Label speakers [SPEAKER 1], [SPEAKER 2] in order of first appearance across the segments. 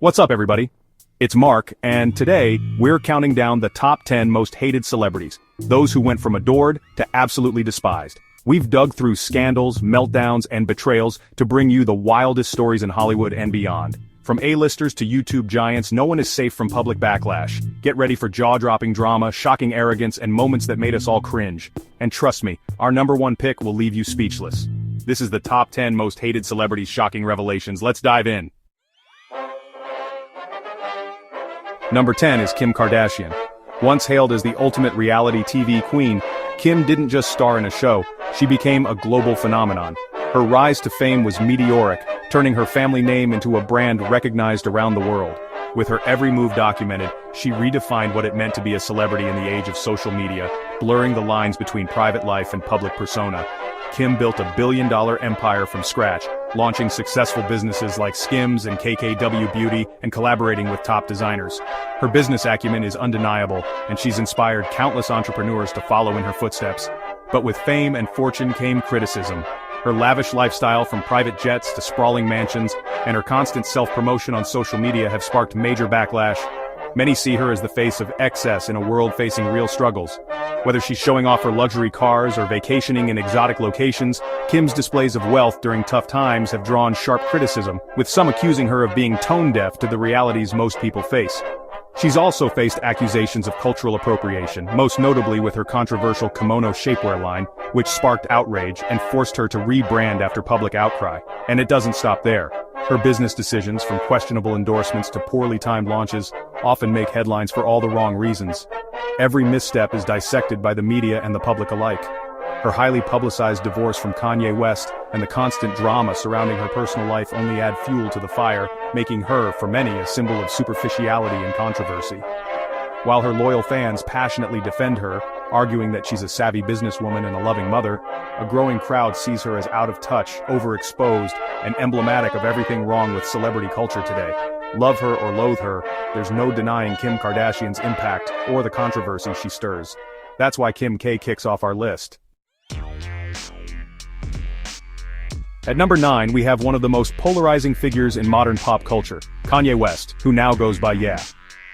[SPEAKER 1] What's up, everybody? It's Mark, and today, we're counting down the top 10 most hated celebrities, those who went from adored to absolutely despised. We've dug through scandals, meltdowns, and betrayals to bring you the wildest stories in Hollywood and beyond. From A-listers to YouTube giants, no one is safe from public backlash. Get ready for jaw-dropping drama, shocking arrogance, and moments that made us all cringe. And trust me, our number one pick will leave you speechless. This is the top 10 most hated celebrities' shocking revelations. Let's dive in. Number 10 is Kim Kardashian. Once hailed as the ultimate reality TV queen, Kim didn't just star in a show, she became a global phenomenon. Her rise to fame was meteoric, turning her family name into a brand recognized around the world. With her every move documented, she redefined what it meant to be a celebrity in the age of social media, blurring the lines between private life and public persona. Kim built a billion-dollar empire from scratch, launching successful businesses like Skims and KKW Beauty and collaborating with top designers. Her business acumen is undeniable, and she's inspired countless entrepreneurs to follow in her footsteps. But with fame and fortune came criticism. Her lavish lifestyle, from private jets to sprawling mansions, and her constant self-promotion on social media have sparked major backlash. Many see her as the face of excess in a world facing real struggles. Whether she's showing off her luxury cars or vacationing in exotic locations, Kim's displays of wealth during tough times have drawn sharp criticism, with some accusing her of being tone-deaf to the realities most people face. She's also faced accusations of cultural appropriation, most notably with her controversial kimono shapewear line, which sparked outrage and forced her to rebrand after public outcry. And it doesn't stop there. Her business decisions, from questionable endorsements to poorly timed launches, often make headlines for all the wrong reasons. Every misstep is dissected by the media and the public alike. Her highly publicized divorce from Kanye West and the constant drama surrounding her personal life only add fuel to the fire, making her, for many, a symbol of superficiality and controversy. While her loyal fans passionately defend her, arguing that she's a savvy businesswoman and a loving mother, a growing crowd sees her as out of touch, overexposed, and emblematic of everything wrong with celebrity culture today. Love her or loathe her, there's no denying Kim Kardashian's impact or the controversy she stirs. That's why Kim K kicks off our list. At number 9, we have one of the most polarizing figures in modern pop culture, Kanye West, who now goes by Ye.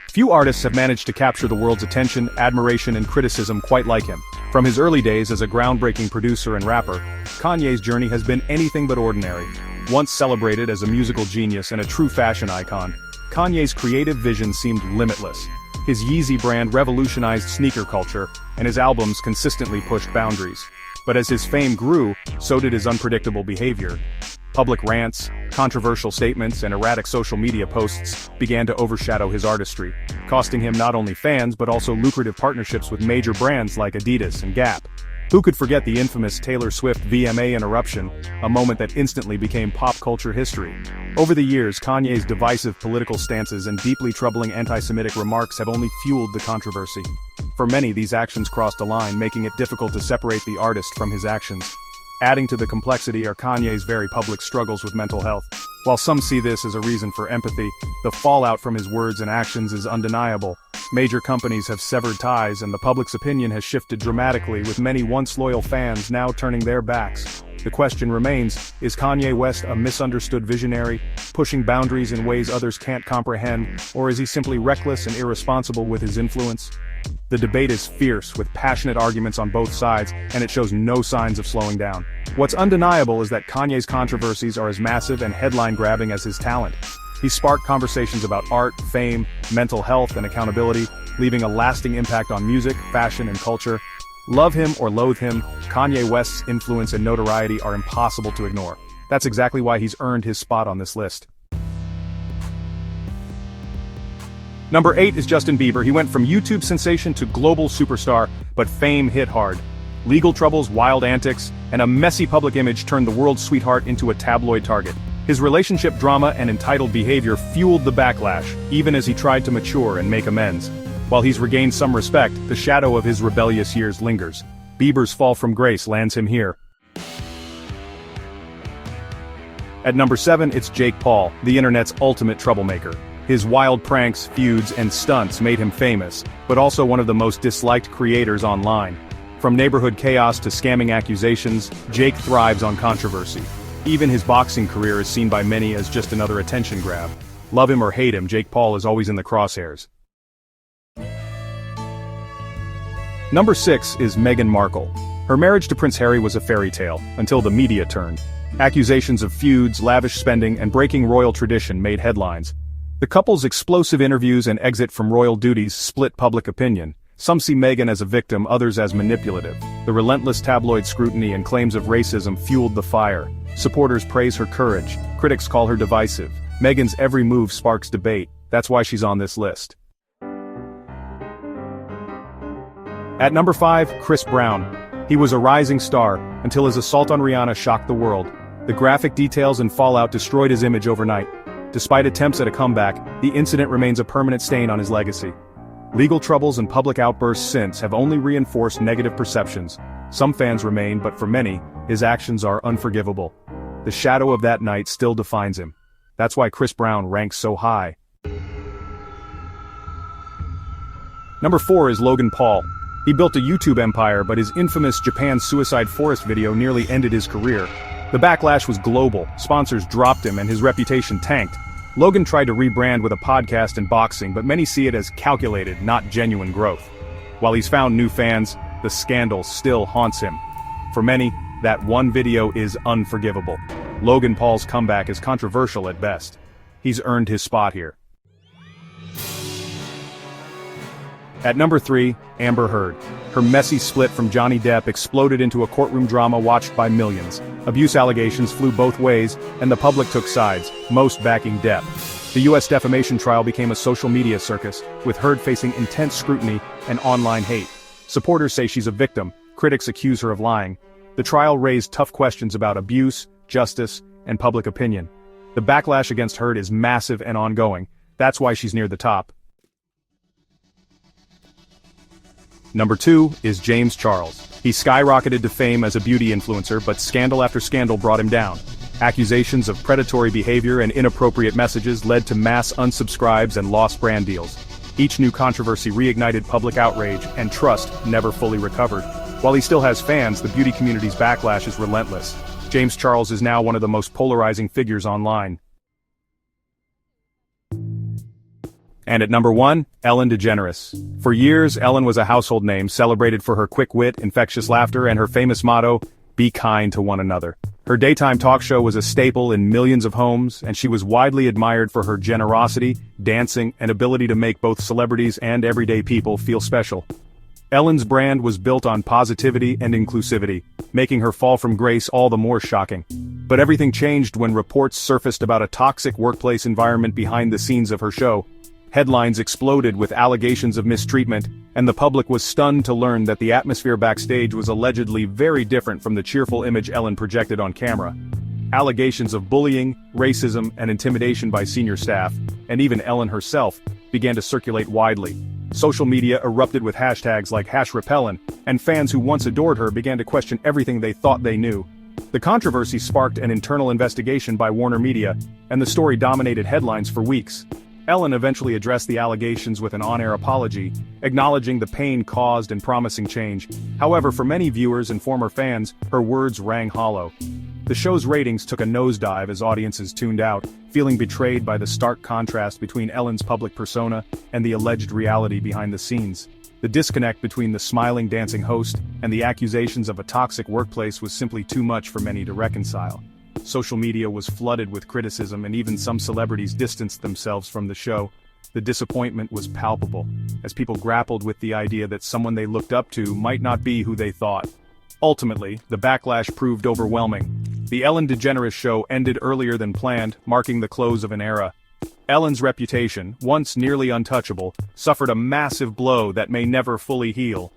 [SPEAKER 1] Few artists have managed to capture the world's attention, admiration, and criticism quite like him. From his early days as a groundbreaking producer and rapper, Kanye's journey has been anything but ordinary. Once celebrated as a musical genius and a true fashion icon, Kanye's creative vision seemed limitless. His Yeezy brand revolutionized sneaker culture, and his albums consistently pushed boundaries. But as his fame grew, so did his unpredictable behavior. Public rants, controversial statements, and erratic social media posts began to overshadow his artistry, costing him not only fans but also lucrative partnerships with major brands like Adidas and Gap. Who could forget the infamous Taylor Swift VMA interruption, a moment that instantly became pop culture history? Over the years, Kanye's divisive political stances and deeply troubling anti-Semitic remarks have only fueled the controversy. For many, these actions crossed a line, making it difficult to separate the artist from his actions. Adding to the complexity are Kanye's very public struggles with mental health. While some see this as a reason for empathy, the fallout from his words and actions is undeniable. Major companies have severed ties, and the public's opinion has shifted dramatically, with many once loyal fans now turning their backs. The question remains, is Kanye West a misunderstood visionary, pushing boundaries in ways others can't comprehend, or is he simply reckless and irresponsible with his influence? The debate is fierce, with passionate arguments on both sides, and it shows no signs of slowing down. What's undeniable is that Kanye's controversies are as massive and headline-grabbing as his talent. He sparked conversations about art, fame, mental health, and accountability, leaving a lasting impact on music, fashion, and culture. Love him or loathe him, Kanye West's influence and notoriety are impossible to ignore. That's exactly why he's earned his spot on this list. Number 8 is Justin Bieber. He went from YouTube sensation to global superstar, but fame hit hard. Legal troubles, wild antics, and a messy public image turned the world's sweetheart into a tabloid target. His relationship drama and entitled behavior fueled the backlash, even as he tried to mature and make amends. While he's regained some respect, the shadow of his rebellious years lingers. Bieber's fall from grace lands him here. At number 7, it's Jake Paul, the internet's ultimate troublemaker. His wild pranks, feuds, and stunts made him famous, but also one of the most disliked creators online. From neighborhood chaos to scamming accusations, Jake thrives on controversy. Even his boxing career is seen by many as just another attention grab. Love him or hate him, Jake Paul is always in the crosshairs. Number 6 is Meghan Markle. Her marriage to Prince Harry was a fairy tale, until the media turned. Accusations of feuds, lavish spending, and breaking royal tradition made headlines. The couple's explosive interviews and exit from royal duties split public opinion. Some see Meghan as a victim, others as manipulative. The relentless tabloid scrutiny and claims of racism fueled the fire. Supporters praise her courage, critics call her divisive. Meghan's every move sparks debate, that's why she's on this list. At number 5, Chris Brown. He was a rising star, until his assault on Rihanna shocked the world. The graphic details and fallout destroyed his image overnight. Despite attempts at a comeback, the incident remains a permanent stain on his legacy. Legal troubles and public outbursts since have only reinforced negative perceptions. Some fans remain, but for many, his actions are unforgivable. The shadow of that night still defines him. That's why Chris Brown ranks so high. Number 4 is Logan Paul. He built a YouTube empire, but his infamous Japan suicide forest video nearly ended his career. The backlash was global, sponsors dropped him and his reputation tanked. Logan tried to rebrand with a podcast and boxing, but many see it as calculated, not genuine growth. While he's found new fans, the scandal still haunts him. For many, that one video is unforgivable. Logan Paul's comeback is controversial at best. He's earned his spot here. At number 3, Amber Heard. Her messy split from Johnny Depp exploded into a courtroom drama watched by millions. Abuse allegations flew both ways, and the public took sides, most backing Depp. The U.S. defamation trial became a social media circus, with Heard facing intense scrutiny and online hate. Supporters say she's a victim, critics accuse her of lying. The trial raised tough questions about abuse, justice, and public opinion. The backlash against Heard is massive and ongoing. That's why she's near the top. Number 2 is James Charles. He skyrocketed to fame as a beauty influencer, but scandal after scandal brought him down. Accusations of predatory behavior and inappropriate messages led to mass unsubscribes and lost brand deals. Each new controversy reignited public outrage, and trust never fully recovered. While he still has fans, the beauty community's backlash is relentless. James Charles is now one of the most polarizing figures online. And at number 1, Ellen DeGeneres. For years, Ellen was a household name, celebrated for her quick wit, infectious laughter, and her famous motto, "Be kind to one another." Her daytime talk show was a staple in millions of homes, and she was widely admired for her generosity, dancing, and ability to make both celebrities and everyday people feel special. Ellen's brand was built on positivity and inclusivity, making her fall from grace all the more shocking. But everything changed when reports surfaced about a toxic workplace environment behind the scenes of her show. Headlines exploded with allegations of mistreatment, and the public was stunned to learn that the atmosphere backstage was allegedly very different from the cheerful image Ellen projected on camera. Allegations of bullying, racism, and intimidation by senior staff, and even Ellen herself, began to circulate widely. Social media erupted with hashtags like #repellent, and fans who once adored her began to question everything they thought they knew. The controversy sparked an internal investigation by Warner Media, and the story dominated headlines for weeks. Ellen eventually addressed the allegations with an on-air apology, acknowledging the pain caused and promising change. However, for many viewers and former fans, her words rang hollow. The show's ratings took a nosedive as audiences tuned out, feeling betrayed by the stark contrast between Ellen's public persona and the alleged reality behind the scenes. The disconnect between the smiling, dancing host and the accusations of a toxic workplace was simply too much for many to reconcile. Social media was flooded with criticism, and even some celebrities distanced themselves from the show. The disappointment was palpable, as people grappled with the idea that someone they looked up to might not be who they thought. Ultimately, the backlash proved overwhelming. The Ellen DeGeneres show ended earlier than planned, marking the close of an era. Ellen's reputation, once nearly untouchable, suffered a massive blow that may never fully heal.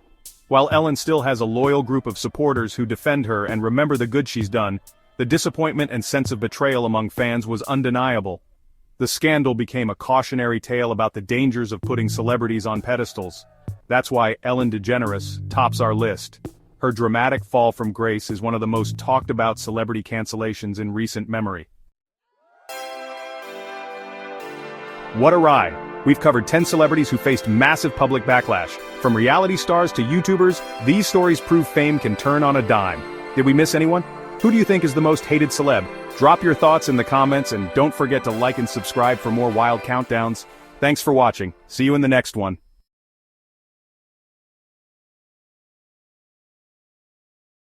[SPEAKER 1] While Ellen still has a loyal group of supporters who defend her and remember the good she's done, the disappointment and sense of betrayal among fans was undeniable. The scandal became a cautionary tale about the dangers of putting celebrities on pedestals. That's why Ellen DeGeneres tops our list. Her dramatic fall from grace is one of the most talked about celebrity cancellations in recent memory. What a ride! We've covered 10 celebrities who faced massive public backlash. From reality stars to YouTubers, these stories prove fame can turn on a dime. Did we miss anyone? Who do you think is the most hated celeb? Drop your thoughts in the comments and don't forget to like and subscribe for more wild countdowns. Thanks for watching. See you in the next one.